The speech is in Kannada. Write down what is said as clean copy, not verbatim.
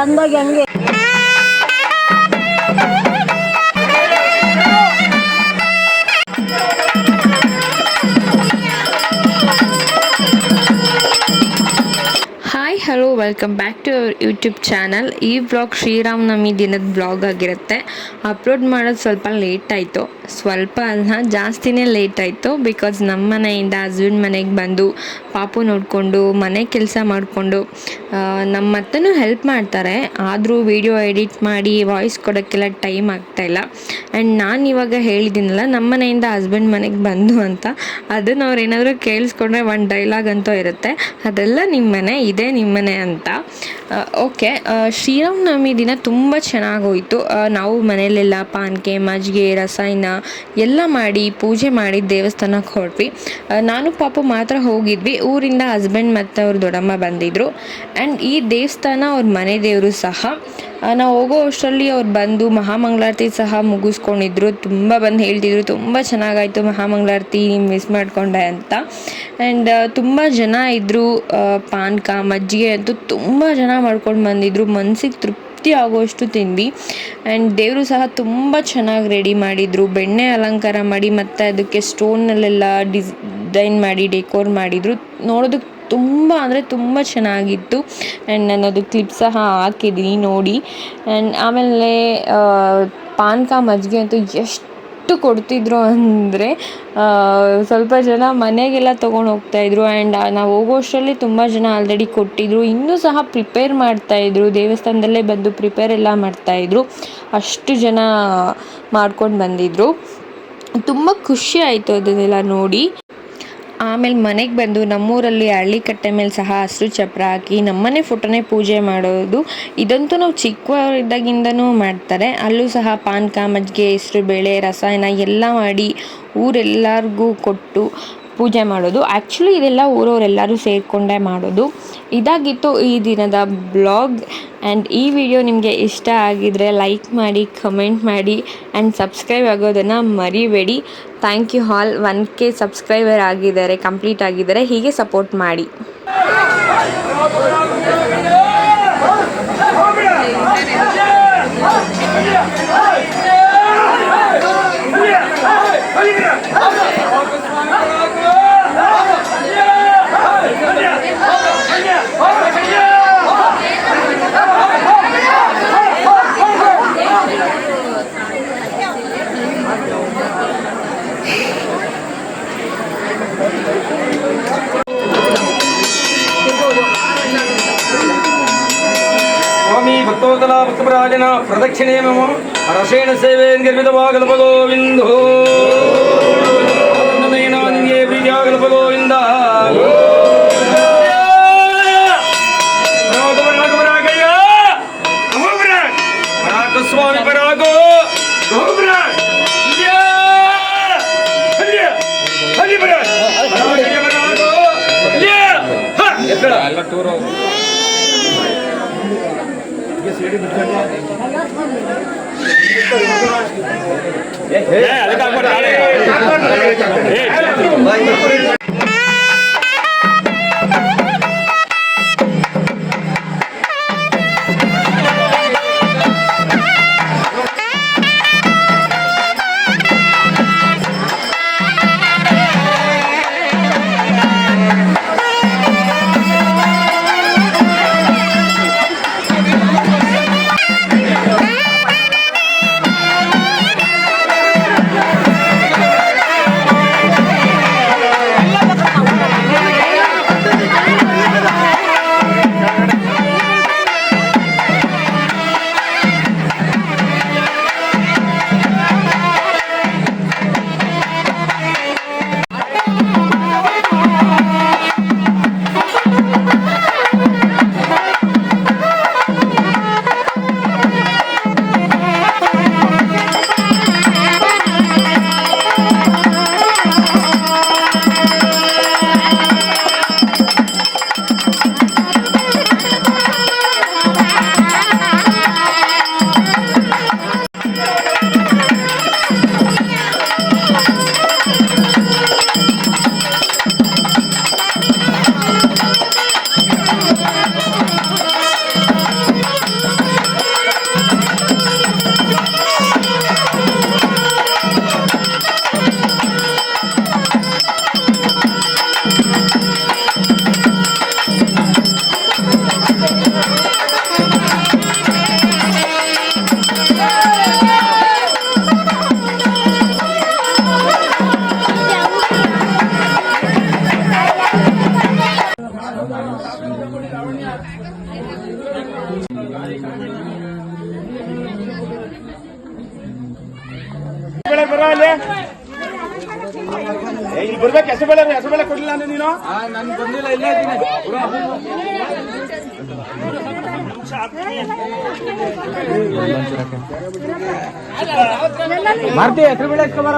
ಬಂದಾಗ ಹಂಗೆ hi hello welcome back to our YouTube channel. ಈ ವ್ಲಾಗ್ ಶ್ರೀರಾಮನವಮಿ ದಿನದ ವ್ಲಾಗ್ ಆಗಿರುತ್ತೆ. ಅಪ್ಲೋಡ್ ಮಾಡೋದು ಸ್ವಲ್ಪ ಲೇಟ್ ಆಯಿತು, ಸ್ವಲ್ಪ ಅಲ್ಲ ಜಾಸ್ತಿನೇ ಲೇಟ್ ಆಯಿತು. ಬಿಕಾಸ್ ನಮ್ಮ ಮನೆಯಿಂದ ಹಸ್ಬೆಂಡ್ ಮನೆಗೆ ಬಂದು ಪಾಪು ನೋಡಿಕೊಂಡು ಮನೆ ಕೆಲಸ ಮಾಡಿಕೊಂಡು ನಮ್ಮ ಅತ್ತನೂ ಹೆಲ್ಪ್ ಮಾಡ್ತಾರೆ. ಆದರೂ ವಿಡಿಯೋ ಎಡಿಟ್ ಮಾಡಿ ವಾಯ್ಸ್ ಕೊಡೋಕ್ಕೆಲ್ಲ ಟೈಮ್ ಆಗ್ತಾಯಿಲ್ಲ. ಆ್ಯಂಡ್ ನಾನು ಇವಾಗ ಹೇಳಿದ್ದೀನಲ್ಲ ನಮ್ಮ ಮನೆಯಿಂದ ಹಸ್ಬೆಂಡ್ ಮನೆಗೆ ಬಂದು ಅಂತ, ಅದನ್ನು ಅವ್ರು ಏನಾದರೂ ಕೇಳಿಸ್ಕೊಂಡ್ರೆ ಒಂದು ಡೈಲಾಗ್ ಅಂತೂ ಇರುತ್ತೆ, ಅದೆಲ್ಲ ನಿಮ್ಮ ಮನೆ ಇದೆ ನಿಮ್ಮನೆ ಅಂತ. ಓಕೆ, ಶ್ರೀರಾಮನವಮಿ ದಿನ ತುಂಬ ಚೆನ್ನಾಗೋಯಿತು. ನಾವು ಮನೆಯಲ್ಲೆಲ್ಲ ಪಾನಕೆ ಮಜ್ಜಿಗೆ ರಸಾಯನ ಎಲ್ಲ ಮಾಡಿ ಪೂಜೆ ಮಾಡಿ ದೇವಸ್ಥಾನಕ್ಕೆ ಹೊರಟ್ವಿ. ನಾನು ಪಾಪು ಮಾತ್ರ ಹೋಗಿದ್ವಿ. ಊರಿಂದ ಹಸ್ಬೆಂಡ್ ಮತ್ತು ಅವ್ರ ದೊಡ್ಡಮ್ಮ ಬಂದಿದ್ದರು. ಆ್ಯಂಡ್ ಈ ದೇವಸ್ಥಾನ ಅವ್ರ ಮನೆ ದೇವರು ಸಹ. ನಾವು ಹೋಗೋ ಅಷ್ಟರಲ್ಲಿ ಅವ್ರು ಬಂದು ಮಹಾಮಂಗಳಾರತಿ ಸಹ ಮುಗಿಸ್ಕೊಂಡಿದ್ರು. ತುಂಬ ಬಂದು ಹೇಳ್ತಿದ್ರು ತುಂಬ ಚೆನ್ನಾಗಾಯಿತು ಮಹಾಮಂಗಳಾರತಿ, ನೀವು ಮಿಸ್ ಮಾಡಿಕೊಂಡೆ ಅಂತ. ಆ್ಯಂಡ್ ತುಂಬ ಜನ ಇದ್ದರು. ಪಾನಕ ಮಜ್ಜಿಗೆ ಅಂತೂ ತುಂಬ ಜನ ಮಾಡ್ಕೊಂಡು ಬಂದಿದ್ರು. ಮನಸ್ಸಿಗೆ ತೃಪ್ತಿ ಆಗೋಷ್ಟು ತಿಂದ್ವಿ. ಆ್ಯಂಡ್ ದೇವರು ಸಹ ತುಂಬ ಚೆನ್ನಾಗಿ ರೆಡಿ ಮಾಡಿದರು. ಬೆಣ್ಣೆ ಅಲಂಕಾರ ಮಾಡಿ ಮತ್ತು ಅದಕ್ಕೆ ಸ್ಟೋನ್ನಲ್ಲೆಲ್ಲ ಡಿಸೈನ್ ಮಾಡಿ ಡೆಕೋರ್ ಮಾಡಿದರು. ನೋಡೋದಕ್ಕೆ ತುಂಬ ಅಂದರೆ ತುಂಬ ಚೆನ್ನಾಗಿತ್ತು. ಆ್ಯಂಡ್ ನಾನು ಅದು ಕ್ಲಿಪ್ ಸಹ ಹಾಕಿದ್ದೀನಿ ನೋಡಿ. ಆ್ಯಂಡ್ ಆಮೇಲೆ ಪಾನಕ ಮಜ್ಜಿಗೆ ಅಂತೂ ಎಷ್ಟು ಕೊಡ್ತಿದ್ರು ಅಂದರೆ ಸ್ವಲ್ಪ ಜನ ಮನೆಗೆಲ್ಲ ತೊಗೊಂಡು ಹೋಗ್ತಾಯಿದ್ರು. ಆ್ಯಂಡ್ ನಾವು ಹೋಗೋ ಅಷ್ಟರಲ್ಲಿ ತುಂಬ ಜನ ಆಲ್ರೆಡಿ ಕೊಟ್ಟಿದ್ರು. ಇನ್ನೂ ಸಹ ಪ್ರಿಪೇರ್ ಮಾಡ್ತಾಯಿದ್ರು, ದೇವಸ್ಥಾನದಲ್ಲೇ ಬಂದು ಪ್ರಿಪೇರ್ ಎಲ್ಲ ಮಾಡ್ತಾಯಿದ್ರು. ಅಷ್ಟು ಜನ ಮಾಡ್ಕೊಂಡು ಬಂದಿದ್ದರು. ತುಂಬ ಖುಷಿ ಆಯಿತು ಅದನ್ನೆಲ್ಲ ನೋಡಿ. ಆಮೇಲೆ ಮನೆಗೆ ಬಂದು ನಮ್ಮೂರಲ್ಲಿ ಹಳ್ಳಿಕಟ್ಟೆ ಮೇಲೆ ಸಹ ಹಸಿರು ಚಪ್ರ ಹಾಕಿ ನಮ್ಮನೆ ಫೋಟೋನೇ ಪೂಜೆ ಮಾಡೋದು, ಇದಂತೂ ನಾವು ಚಿಕ್ಕವರಿದ್ದಾಗಿಂದನೂ ಮಾಡ್ತಾರೆ. ಅಲ್ಲೂ ಸಹ ಪಾನಕ ಮಜ್ಜಿಗೆ ಹೆಸರು ಬೇಳೆ ರಸಾಯನ ಎಲ್ಲ ಮಾಡಿ ಊರೆಲ್ಲರಿಗೂ ಕೊಟ್ಟು ಪೂಜೆ ಮಾಡೋದು. ಆ್ಯಕ್ಚುಲಿ ಇದೆಲ್ಲ ಊರವರೆಲ್ಲರೂ ಸೇರಿಕೊಂಡೇ ಮಾಡೋದು. ಇದಾಗಿತ್ತು ಈ ದಿನದ ಬ್ಲಾಗ್. ಆ್ಯಂಡ್ ಈ ವಿಡಿಯೋ ನಿಮಗೆ ಇಷ್ಟ ಆಗಿದರೆ ಲೈಕ್ ಮಾಡಿ, ಕಮೆಂಟ್ ಮಾಡಿ ಆ್ಯಂಡ್ ಸಬ್ಸ್ಕ್ರೈಬ್ ಆಗೋದನ್ನು ಮರಿಬೇಡಿ. Thank you all. 1K subscriber ಆಗಿದ್ದಾರೆ, ಕಂಪ್ಲೀಟ್ ಆಗಿದ್ದಾರೆ. ಹೀಗೆ ಸಪೋರ್ಟ್ ಮಾಡಿ. ಸ್ವಾಮಿ ಭಕ್ತೋದಲ ಭಕ್ತಪರಾಜನ ಪ್ರದಕ್ಷಿಣೆ ಮಮ ರಸೇಣ ಸೇವೆ ನಿರ್ಮಿತವಾಗಲ್ಪ ಗೋವಿಂದೋ ನಿಮಗೆ ಪ್ರೀತಿಯಾಗಲ್ಪ ಗೋವಿಂದ. ಸ್ವಾಮಿ ಪರಾಗೋ ಎಲ್ಲ ಟೂರ್ ಇಲ್ಲಿ ಬರ್ಬೇಕು. ಹೆಸರುಬೇಳೆ ಕೊಡ್ಲಿಲ್ಲ ಅಂದ್ರೆ ನೀನು ನನ್ ಬಂದಿಲ್ಲ, ಇಲ್ಲ ಮಾರ್ತಿ ಹೆಸರುಬೇಳೆ ಎತ್ಕೊಬಾರ.